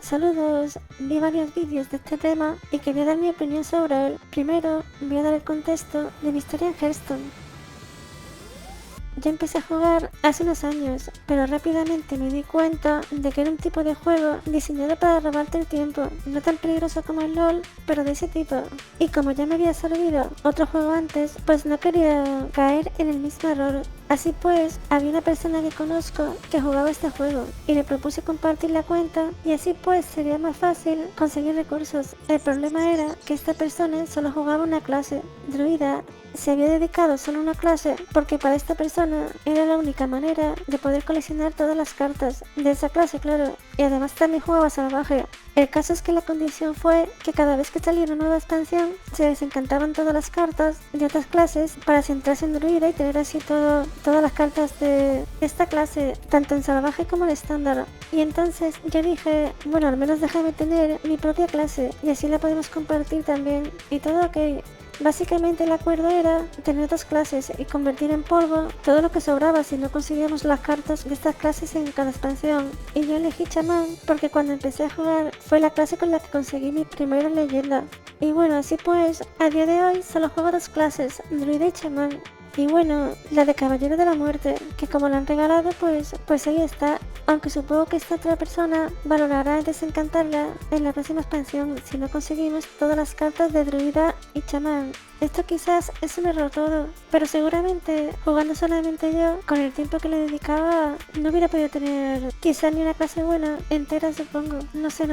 Saludos, vi varios vídeos de este tema y quería dar mi opinión sobre él. Primero, voy a dar el contexto de mi historia en Hearthstone. Yo empecé a jugar hace unos años, pero rápidamente me di cuenta de que era un tipo de juego diseñado para robarte el tiempo, no tan peligroso como el LoL, pero de ese tipo. Y como ya me había servido otro juego antes, pues no quería caer en el mismo error. Así pues, había una persona que conozco que jugaba este juego y le propuse compartir la cuenta y así pues sería más fácil conseguir recursos. El problema era que esta persona solo jugaba una clase, druida. Se había dedicado solo a una clase porque para esta persona era la única manera de poder coleccionar todas las cartas de esa clase, claro, y además también jugaba salvaje. El caso es que la condición fue que cada vez que salía una nueva expansión se desencantaban todas las cartas de otras clases para centrarse en druida y tener así todas las cartas de esta clase, tanto en salvaje como en estándar. Y entonces yo dije, bueno, al menos déjame tener mi propia clase y así la podemos compartir también y todo ok. Básicamente el acuerdo era tener dos clases y convertir en polvo todo lo que sobraba si no conseguíamos las cartas de estas clases en cada expansión. Y yo elegí chamán porque cuando empecé a jugar fue la clase con la que conseguí mi primera leyenda. Y bueno, así pues, a día de hoy solo juego dos clases, druida y chamán. Y bueno, la de Caballero de la Muerte, que como la han regalado, pues ahí está. Aunque supongo que esta otra persona valorará desencantarla en la próxima expansión si no conseguimos todas las cartas de druida y chamán. Esto quizás es un error todo, pero seguramente jugando solamente yo, con el tiempo que le dedicaba, no hubiera podido tener quizás ni una clase buena entera, supongo. No sé.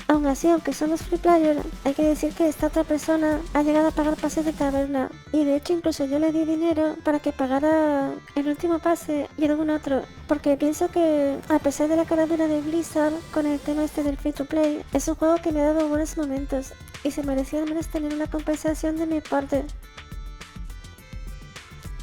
Aún así, aunque somos free player, hay que decir que esta otra persona ha llegado a pagar pases de taberna y de hecho incluso yo le di dinero para que pagara el último pase y algún otro, porque pienso que a pesar de la caradura de Blizzard con el tema este del free to play, es un juego que me ha dado buenos momentos y se merecía al menos tener una compensación de mi parte.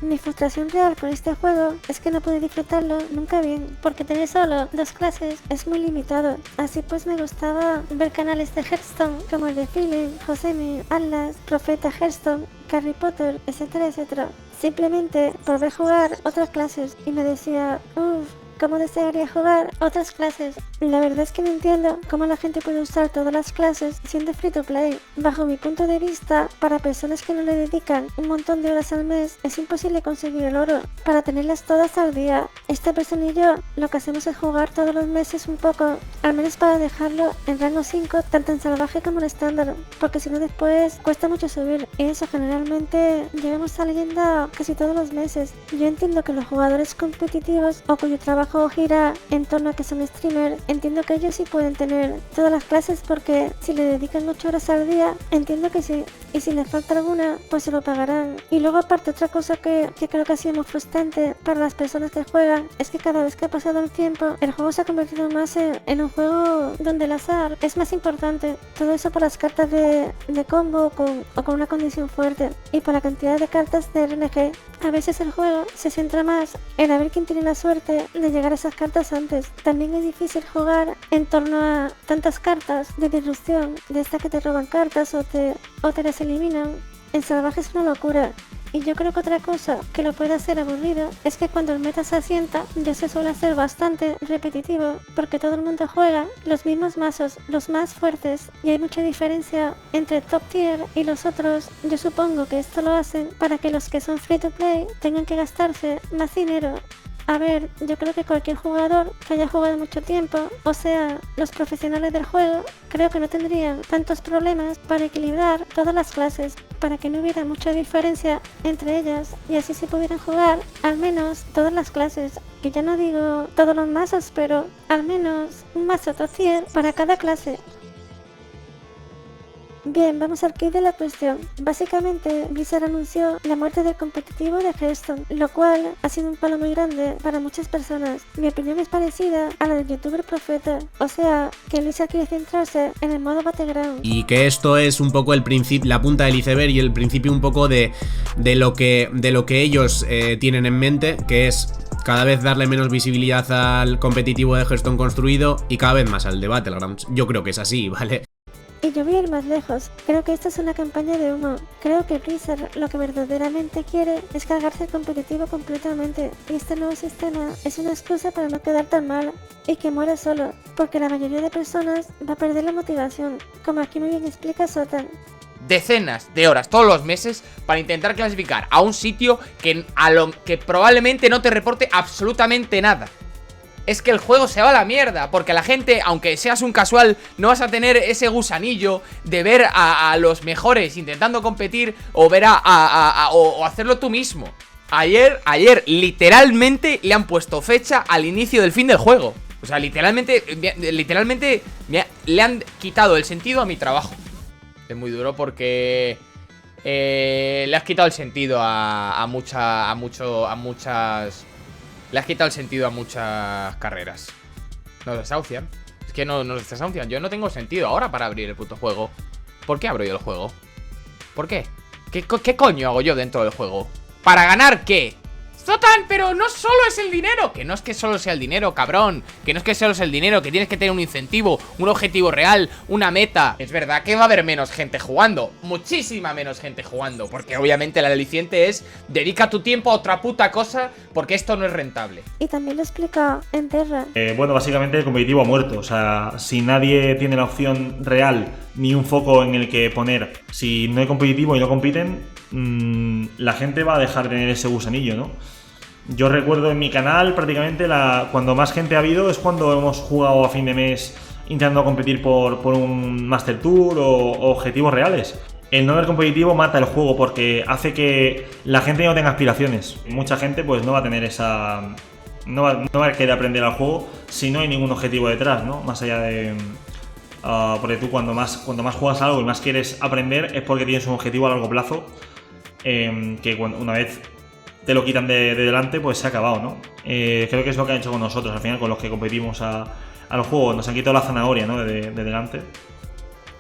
Mi frustración real con este juego es que no pude disfrutarlo nunca bien, porque tener solo dos clases es muy limitado. Así pues me gustaba ver canales de Hearthstone como el de Philip, Josemi, Atlas, Profeta Hearthstone, Harry Potter, etcétera, simplemente por ver jugar otras clases y me decía, uff, cómo desearía jugar otras clases. La verdad es que no entiendo cómo la gente puede usar todas las clases siendo free to play. Bajo mi punto de vista, para personas que no le dedican un montón de horas al mes, es imposible conseguir el oro para tenerlas todas al día. Esta persona y yo lo que hacemos es jugar todos los meses un poco, al menos para dejarlo en rango 5, tanto en salvaje como en estándar, porque si no después cuesta mucho subir y eso generalmente llevamos a leyenda casi todos los meses. Yo entiendo que los jugadores competitivos o cuyo trabajo gira en torno a que son streamers, entiendo que ellos sí pueden tener todas las clases porque si le dedican 8 horas al día, entiendo que sí. Y si les falta alguna, pues se lo pagarán. Y luego aparte otra cosa que creo que ha sido muy frustrante para las personas que juegan es que cada vez que ha pasado el tiempo, el juego se ha convertido más en un juego donde el azar es más importante. Todo eso por las cartas de combo o con una condición fuerte y por la cantidad de cartas de RNG. A veces el juego se centra más en a ver quién tiene la suerte de llegar a esas cartas antes. También es difícil jugar en torno a tantas cartas de disrupción, de estas que te roban cartas o te las eliminan. En salvaje es una locura. Y yo creo que otra cosa que lo puede hacer aburrido es que cuando el meta se asienta ya se suele hacer bastante repetitivo porque todo el mundo juega los mismos mazos, los más fuertes y hay mucha diferencia entre top tier y los otros. Yo supongo que esto lo hacen para que los que son free to play tengan que gastarse más dinero. A ver, yo creo que cualquier jugador que haya jugado mucho tiempo, o sea, los profesionales del juego, creo que no tendrían tantos problemas para equilibrar todas las clases, para que no hubiera mucha diferencia entre ellas y así se pudieran jugar al menos todas las clases. Que ya no digo todos los mazos, pero al menos un mazo top tier para cada clase. Bien, vamos al kit de la cuestión. Básicamente, Blizzard anunció la muerte del competitivo de Hearthstone, lo cual ha sido un palo muy grande para muchas personas. Mi opinión es parecida a la del youtuber Profeta, o sea, que Blizzard quiere centrarse en el modo Battleground. Y que esto es un poco el principio, la punta del iceberg y el principio un poco de lo que ellos tienen en mente, que es cada vez darle menos visibilidad al competitivo de Hearthstone construido y cada vez más al de Battlegrounds. Yo creo que es así, ¿vale? Y yo voy a ir más lejos. Creo que esto es una campaña de humo. Creo que Blizzard lo que verdaderamente quiere es cargarse el competitivo completamente. Y este nuevo sistema es una excusa para no quedar tan mal y que muera solo, porque la mayoría de personas va a perder la motivación, como aquí muy bien explica Sotan. Decenas de horas todos los meses para intentar clasificar a un sitio que probablemente no te reporte absolutamente nada. Es que el juego se va a la mierda, porque la gente, aunque seas un casual, no vas a tener ese gusanillo de ver a los mejores intentando competir o ver o hacerlo tú mismo. Ayer literalmente le han puesto fecha al inicio del fin del juego. O sea, literalmente le han quitado el sentido a mi trabajo. Es muy duro porque le has quitado el sentido a muchas... Le has quitado el sentido a muchas carreras. Nos desahucian. Es que no nos desahucian. Yo no tengo sentido ahora para abrir el puto juego. ¿Por qué abro yo el juego? ¿Por qué? ¿Qué coño hago yo dentro del juego? ¿Para ganar qué? Zotan, pero no solo es el dinero. Que no es que solo sea el dinero, cabrón. Que no es que solo sea el dinero, que tienes que tener un incentivo, un objetivo real, una meta. Es verdad que va a haber menos gente jugando, muchísima menos gente jugando, porque obviamente el aliciente es: dedica tu tiempo a otra puta cosa, porque esto no es rentable. Y también lo explica en Terra. Bueno, básicamente el competitivo ha muerto. O sea, si nadie tiene la opción real ni un foco en el que poner, si no hay competitivo y no compiten, la gente va a dejar de tener ese gusanillo, ¿no? Yo recuerdo en mi canal prácticamente cuando más gente ha habido es cuando hemos jugado a fin de mes intentando competir por un Master Tour o objetivos reales. El no haber competitivo mata el juego porque hace que la gente no tenga aspiraciones. Mucha gente pues no va a tener esa... No va a querer aprender al juego si no hay ningún objetivo detrás, ¿no? Más allá de... porque tú cuando más juegas algo y más quieres aprender es porque tienes un objetivo a largo plazo, que una vez te lo quitan de delante, pues se ha acabado, ¿no? Creo que es lo que han hecho con nosotros, al final, con los que competimos al juego. Nos han quitado la zanahoria, ¿no? de delante.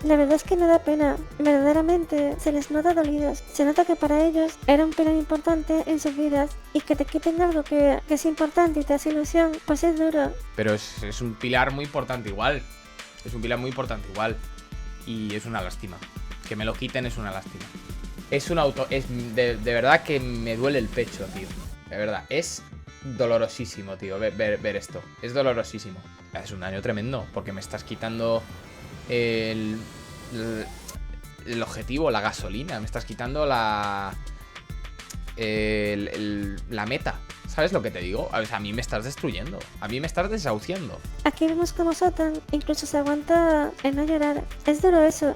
La verdad es que no da pena. Verdaderamente se les nota dolidos. Se nota que para ellos era un pilar importante en sus vidas. Y que te quiten algo que es importante y te hace ilusión, pues es duro. Pero es un pilar muy importante igual. Es un pilar muy importante igual. Y es una lástima. Que me lo quiten es una lástima. De verdad que me duele el pecho, tío. De verdad, es dolorosísimo, tío, ver esto. Es dolorosísimo. Es un daño tremendo, porque me estás quitando el objetivo, la gasolina. Me estás quitando la meta. ¿Sabes lo que te digo? O sea, a mí me estás destruyendo. A mí me estás desahuciando. Aquí vemos como Sotan incluso se aguanta en no llorar. Es duro eso.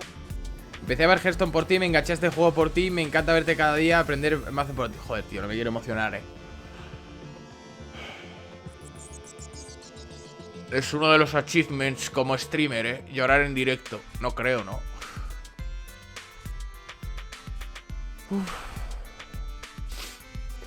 Empecé a ver Hearthstone por ti, me enganché a este juego por ti, me encanta verte cada día, aprender mazo por ti. Joder, tío, no me quiero emocionar, Es uno de los achievements como streamer, llorar en directo. No creo, ¿no?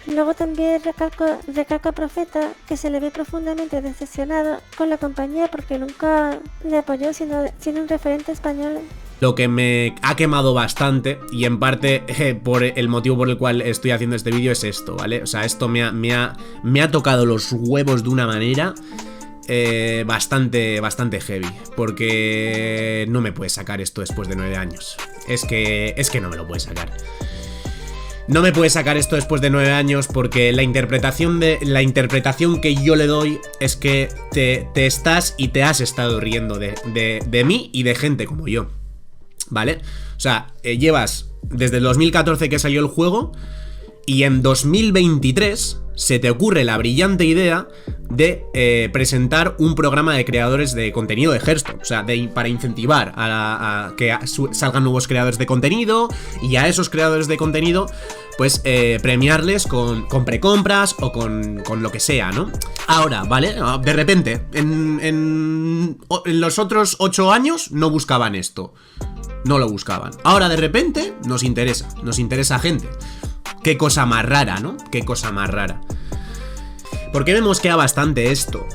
Luego también recalco a Profeta que se le ve profundamente decepcionado con la compañía porque nunca le apoyó siendo un referente español. Lo que me ha quemado bastante, y en parte por el motivo por el cual estoy haciendo este vídeo, es esto, ¿vale? O sea, esto me ha tocado los huevos de una manera bastante heavy. Porque no me puedes sacar esto después de 9 años. Es que no me lo puedes sacar. No me puedes sacar esto después de 9 años porque la interpretación que yo le doy es que te estás y te has estado riendo de mí y de gente como yo. ¿Vale? O sea, llevas desde el 2014 que salió el juego y en 2023 se te ocurre la brillante idea de presentar un programa de creadores de contenido de Hearthstone. O sea, para incentivar a que salgan nuevos creadores de contenido y a esos creadores de contenido pues premiarles con precompras o con lo que sea, ¿no? Ahora, ¿vale? De repente, en los otros 8 años no buscaban esto. No lo buscaban. Ahora de repente nos interesa gente. Qué cosa más rara, ¿no? Qué cosa más rara. ¿Por qué me mosquea bastante esto?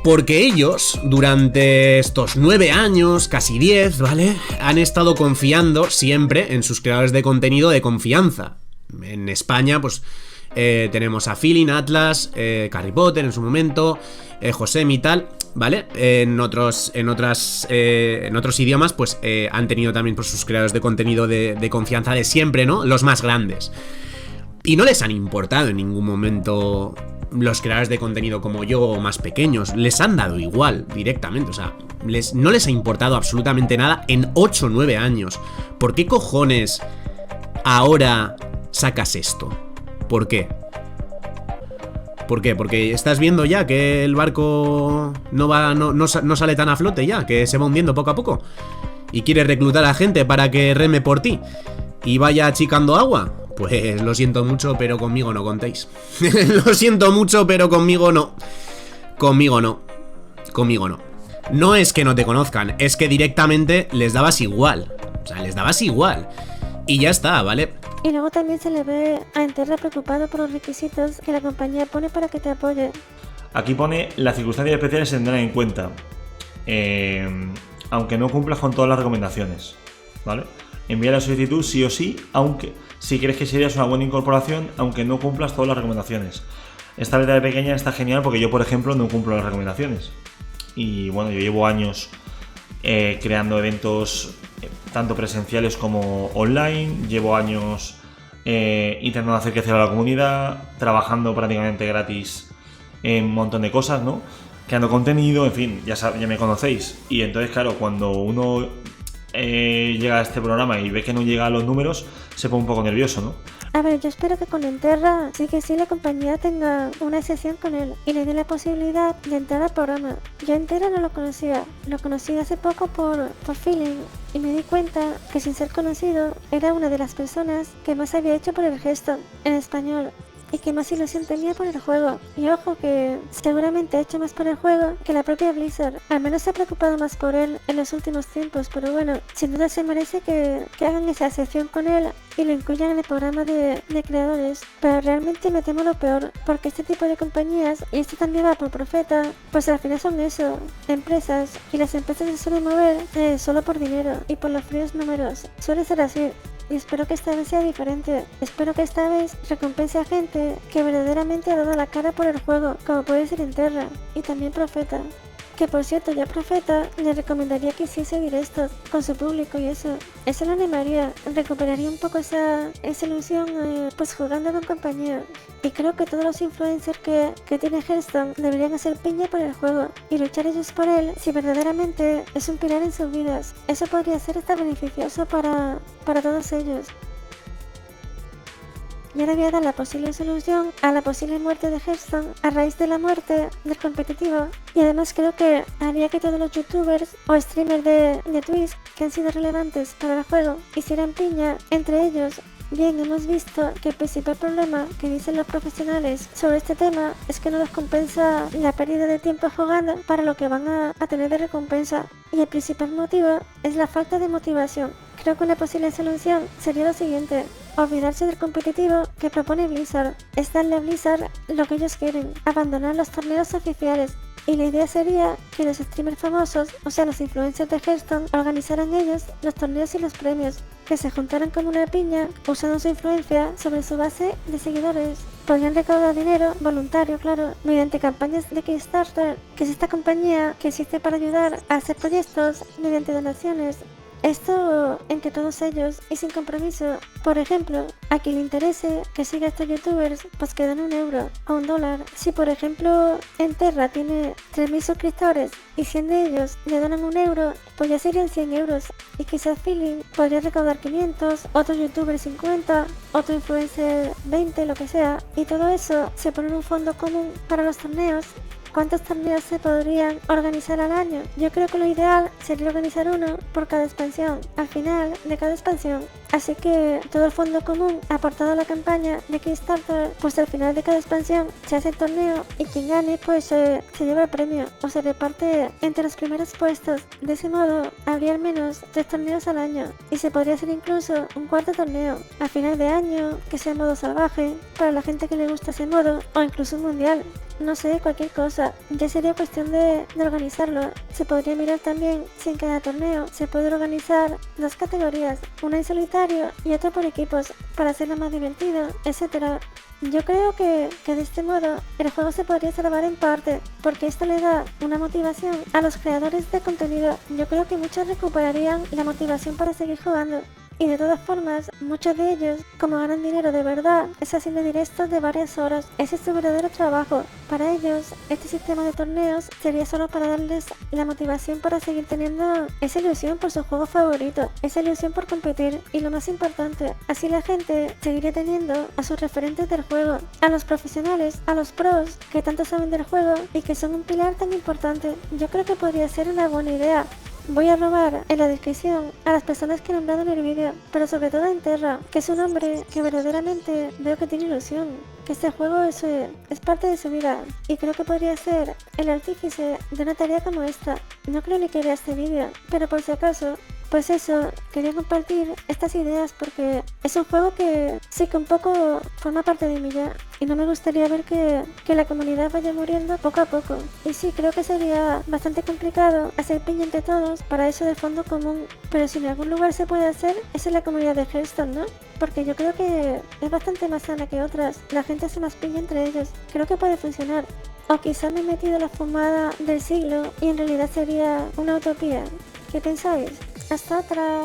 Porque ellos, durante estos 9 años, casi 10, ¿vale? Han estado confiando siempre en sus creadores de contenido de confianza. En España, pues, tenemos a Feeling, Atlas, Harry Potter en su momento, Josemi y tal. ¿vale? En otros idiomas, pues han tenido también por sus creadores de contenido de confianza de siempre, ¿no? Los más grandes. Y no les han importado en ningún momento los creadores de contenido como yo o más pequeños. Les han dado igual directamente, o sea, no les ha importado absolutamente nada en 8 o 9 años. ¿Por qué cojones ahora sacas esto? ¿Por qué? ¿Por qué? Porque estás viendo ya que el barco no sale tan a flote ya, que se va hundiendo poco a poco. Y quieres reclutar a gente para que reme por ti y vaya achicando agua. Pues lo siento mucho, pero conmigo no contéis. Lo siento mucho, pero conmigo no. Conmigo no. Conmigo no. No es que no te conozcan, es que directamente les dabas igual. O sea, les dabas igual. Y ya está, ¿vale? Y luego también se le ve a Enterra preocupado por los requisitos que la compañía pone para que te apoye. Aquí pone: las circunstancias especiales se tendrán en cuenta, aunque no cumplas con todas las recomendaciones, ¿vale? Envía la solicitud sí o sí, aunque si crees que serías una buena incorporación, aunque no cumplas todas las recomendaciones. Esta letra de pequeña está genial porque yo, por ejemplo, no cumplo las recomendaciones. Y bueno, yo llevo años creando eventos tanto presenciales como online. Llevo años intentando hacer crecer a la comunidad, trabajando prácticamente gratis en un montón de cosas, ¿no? Creando contenido, en fin, ya me conocéis. Y entonces, claro, cuando uno llega a este programa y ve que no llega a los números, se pone un poco nervioso, ¿no? A ver, yo espero que con Enterra sí que sí la compañía tenga una sesión con él y le dé la posibilidad de entrar al programa. Yo Enterra no lo conocí hace poco por feeling y me di cuenta que sin ser conocido era una de las personas que más había hecho por el gesto en español y que más ilusión tenía por el juego. Y ojo que seguramente ha hecho más por el juego que la propia Blizzard. Al menos se ha preocupado más por él en los últimos tiempos, pero bueno, sin duda se merece que hagan esa sesión con él y lo incluyan en el programa de creadores. Pero realmente me temo lo peor, porque este tipo de compañías, y esto también va por Profeta, pues al final son eso, empresas, y las empresas se suelen mover solo por dinero y por los fríos números. Suele ser así. Y espero que esta vez sea diferente. Espero que esta vez recompense a gente que verdaderamente ha dado la cara por el juego, como puede ser Enterra y también Profeta. Que por cierto, ya Profeta le recomendaría que hiciese directos con su público y eso lo animaría, recuperaría un poco esa ilusión pues jugando con compañía. Y creo que todos los influencers que tiene Hearthstone deberían hacer piña por el juego y luchar ellos por él si verdaderamente es un pilar en sus vidas. Eso podría ser hasta beneficioso para todos ellos. Y ahora voy a dar la posible solución a la posible muerte de Hearthstone a raíz de la muerte del competitivo. Y además creo que haría que todos los youtubers o streamers de Twitch que han sido relevantes para el juego hicieran piña entre ellos. Bien, hemos visto que el principal problema que dicen los profesionales sobre este tema es que no les compensa la pérdida de tiempo jugando para lo que van a tener de recompensa. Y el principal motivo es la falta de motivación. Creo que una posible solución sería lo siguiente: olvidarse del competitivo que propone Blizzard. Es darle a Blizzard lo que ellos quieren, abandonar los torneos oficiales. Y la idea sería que los streamers famosos, o sea los influencers de Hearthstone, organizaran ellos los torneos y los premios, que se juntaran como una piña usando su influencia sobre su base de seguidores. Podrían recaudar dinero, voluntario claro, mediante campañas de Kickstarter, que es esta compañía que existe para ayudar a hacer proyectos mediante donaciones. Esto entre todos ellos y sin compromiso. Por ejemplo, a quien le interese que siga a estos youtubers, pues que den €1 o $1. Si por ejemplo Enterra tiene 3.000 suscriptores y 100 de ellos le donan €1, pues ya serían 100 euros. Y quizás Feeling podría recaudar 500, otro youtuber 50, otro influencer 20, lo que sea. Y todo eso se pone en un fondo común para los torneos. ¿Cuántos torneos se podrían organizar al año? Yo creo que lo ideal sería organizar uno por cada expansión, al final de cada expansión. Así que todo el fondo común aportado a la campaña de Kickstarter, pues al final de cada expansión se hace el torneo y quien gane pues se lleva el premio o se reparte entre los primeros puestos. De ese modo habría al menos 3 torneos al año y se podría hacer incluso un cuarto torneo a final de año que sea modo salvaje para la gente que le gusta ese modo o incluso un mundial. no sé, cualquier cosa. Ya sería cuestión de organizarlo. Se podría mirar también si en cada torneo se puede organizar 2 categorías, una en solitario y otra por equipos, para hacerlo más divertido, etcétera. Yo creo que de este modo el juego se podría salvar en parte, porque esto le da una motivación a los creadores de contenido. Yo creo que muchos recuperarían la motivación para seguir jugando. Y de todas formas, muchos de ellos, como ganan dinero de verdad, es haciendo directos de varias horas. Ese es su verdadero trabajo. Para ellos, este sistema de torneos sería solo para darles la motivación para seguir teniendo esa ilusión por su juego favorito, esa ilusión por competir y lo más importante, así la gente seguiría teniendo a sus referentes del juego, a los profesionales, a los pros que tanto saben del juego y que son un pilar tan importante. Yo creo que podría ser una buena idea. Voy a robar en la descripción a las personas que he nombrado en el vídeo, pero sobre todo a Enterra, que es un hombre que verdaderamente veo que tiene ilusión, que este juego es parte de su vida y creo que podría ser el artífice de una tarea como esta. No creo ni que vea este vídeo, pero por si acaso, pues eso, quería compartir estas ideas porque es un juego que sí que un poco forma parte de mí ya y no me gustaría ver que la comunidad vaya muriendo poco a poco. Y sí, creo que sería bastante complicado hacer piña entre todos para eso de fondo común, pero si en algún lugar se puede hacer, es en la comunidad de Hearthstone, ¿no? Porque yo creo que es bastante más sana que otras, la gente hace más piña entre ellos, creo que puede funcionar. O quizá me he metido la fumada del siglo y en realidad sería una utopía. ¿Qué pensáis? Hasta otra.